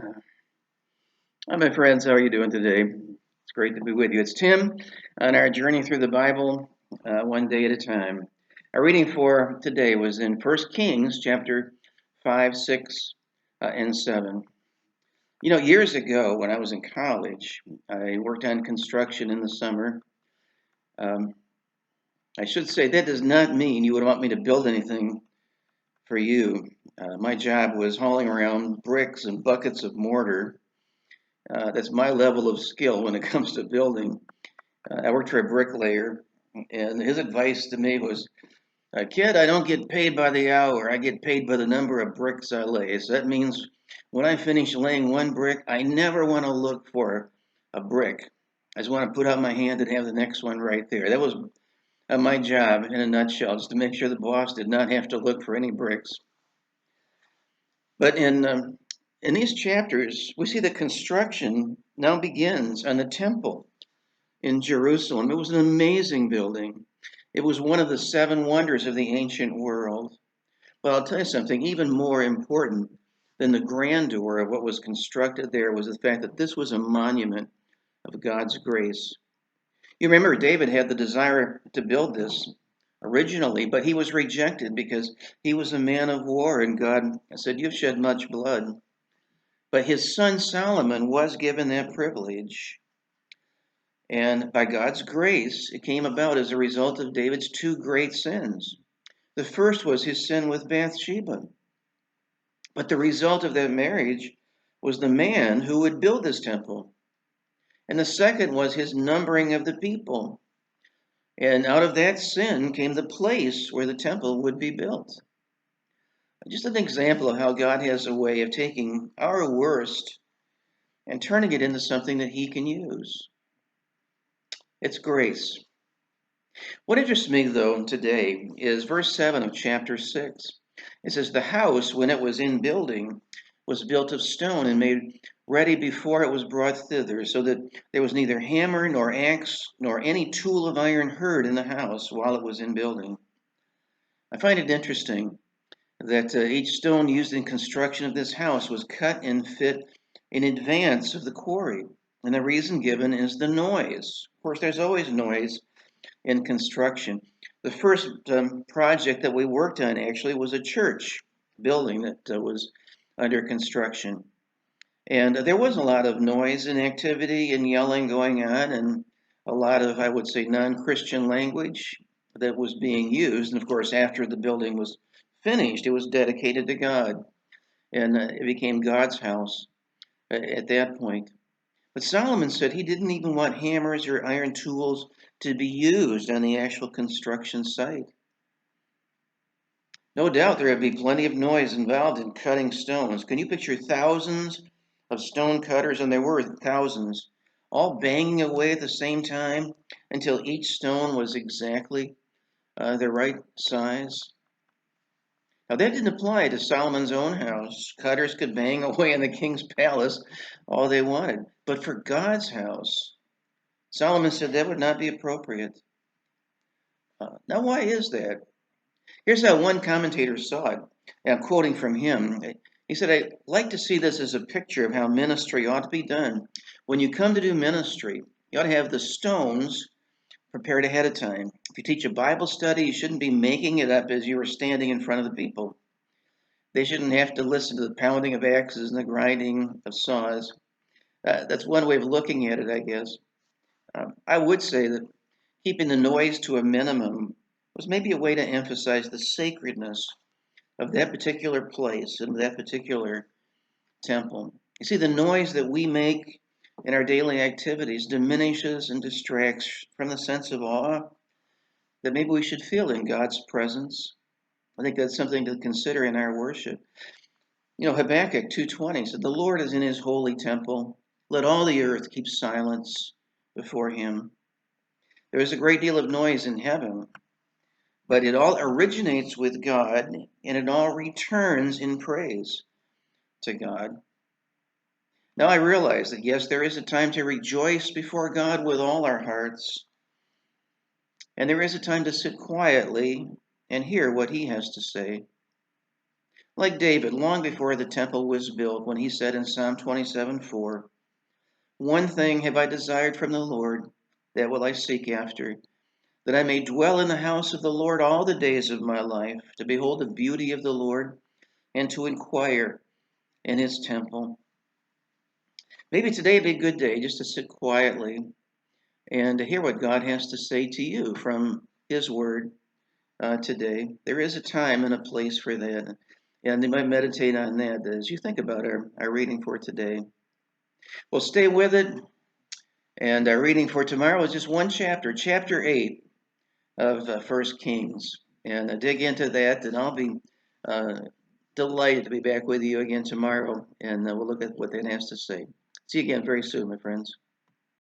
Hi, my friends. How are you doing today? It's great to be with you. It's Tim on our journey through the Bible, one day at a time. Our reading for today was in First Kings chapter 5, 6, and 7. You know, years ago when I was in college, I worked on construction in the summer. Um, I should say that does not mean you would want me to build anything for you. My job was hauling around bricks and buckets of mortar. That's my level of skill when it comes to building. I worked for a bricklayer, and his advice to me was, "Kid, I don't get paid by the hour. I get paid by the number of bricks I lay. So that means when I finish laying one brick, I never want to look for a brick. I just want to put out my hand and have the next one right there." That was my job in a nutshell, just to make sure the boss did not have to look for any bricks. But in these chapters, we see that construction now begins on the temple in Jerusalem. It was an amazing building. It was one of the seven wonders of the ancient world. But I'll tell you something, even more important than the grandeur of what was constructed there was the fact that this was a monument of God's grace. You remember David had the desire to build this originally, but he was rejected because he was a man of war, and God said, "You've shed much blood." But his son Solomon was given that privilege. And by God's grace, it came about as a result of David's two great sins. The first was his sin with Bathsheba. But the result of that marriage was the man who would build this temple. And the second was his numbering of the people. And out of that sin came the place where the temple would be built. Just an example of how God has a way of taking our worst and turning it into something that he can use. It's grace. What interests me, though, today is verse 7 of chapter 6. It says, "The house, when it was in building, was built of stone and made ready before it was brought thither, so that there was neither hammer nor axe nor any tool of iron heard in the house while it was in building." I find it interesting that each stone used in construction of this house was cut and fit in advance of the quarry. And the reason given is the noise. Of course, there's always noise in construction. The first project that we worked on actually was a church building that was under construction. And there was a lot of noise and activity and yelling going on, and a lot of, I would say, non Christian language that was being used. And of course, after the building was finished, it was dedicated to God, and it became God's house at that point. But Solomon said he didn't even want hammers or iron tools to be used on the actual construction site. No doubt there would be plenty of noise involved in cutting stones. Can you picture thousands of stone cutters, and there were thousands, all banging away at the same time until each stone was exactly the right size? Now, that didn't apply to Solomon's own house. Cutters could bang away in the king's palace all they wanted. But for God's house, Solomon said that would not be appropriate. Now, why is that? Here's how one commentator saw it. And I'm quoting from him. He said, "I like to see this as a picture of how ministry ought to be done. When you come to do ministry, you ought to have the stones prepared ahead of time. If you teach a Bible study, you shouldn't be making it up as you are standing in front of the people. They shouldn't have to listen to the pounding of axes and the grinding of saws." That's one way of looking at it, I guess. I would say that keeping the noise to a minimum was maybe a way to emphasize the sacredness of that particular place and that particular temple. You see, the noise that we make in our daily activities diminishes and distracts from the sense of awe that maybe we should feel in God's presence. I think that's something to consider in our worship. You know, Habakkuk 2:20 said, "The Lord is in his holy temple. Let all the earth keep silence before him." There is a great deal of noise in heaven, but it all originates with God and it all returns in praise to God. Now I realize that yes, there is a time to rejoice before God with all our hearts, and there is a time to sit quietly and hear what he has to say. Like David, long before the temple was built, when he said in Psalm 27:4, "One thing have I desired from the Lord, that will I seek after, that I may dwell in the house of the Lord all the days of my life, to behold the beauty of the Lord and to inquire in his temple." Maybe today would be a good day just to sit quietly and to hear what God has to say to you from his word today. There is a time and a place for that. And you might meditate on that as you think about our reading for today. Well, stay with it. And our reading for tomorrow is just one chapter, chapter 8 of 1 Kings. And dig into that, and I'll be uh, delighted to be back with you again tomorrow. And we'll look at what that has to say. See you again very soon, my friends.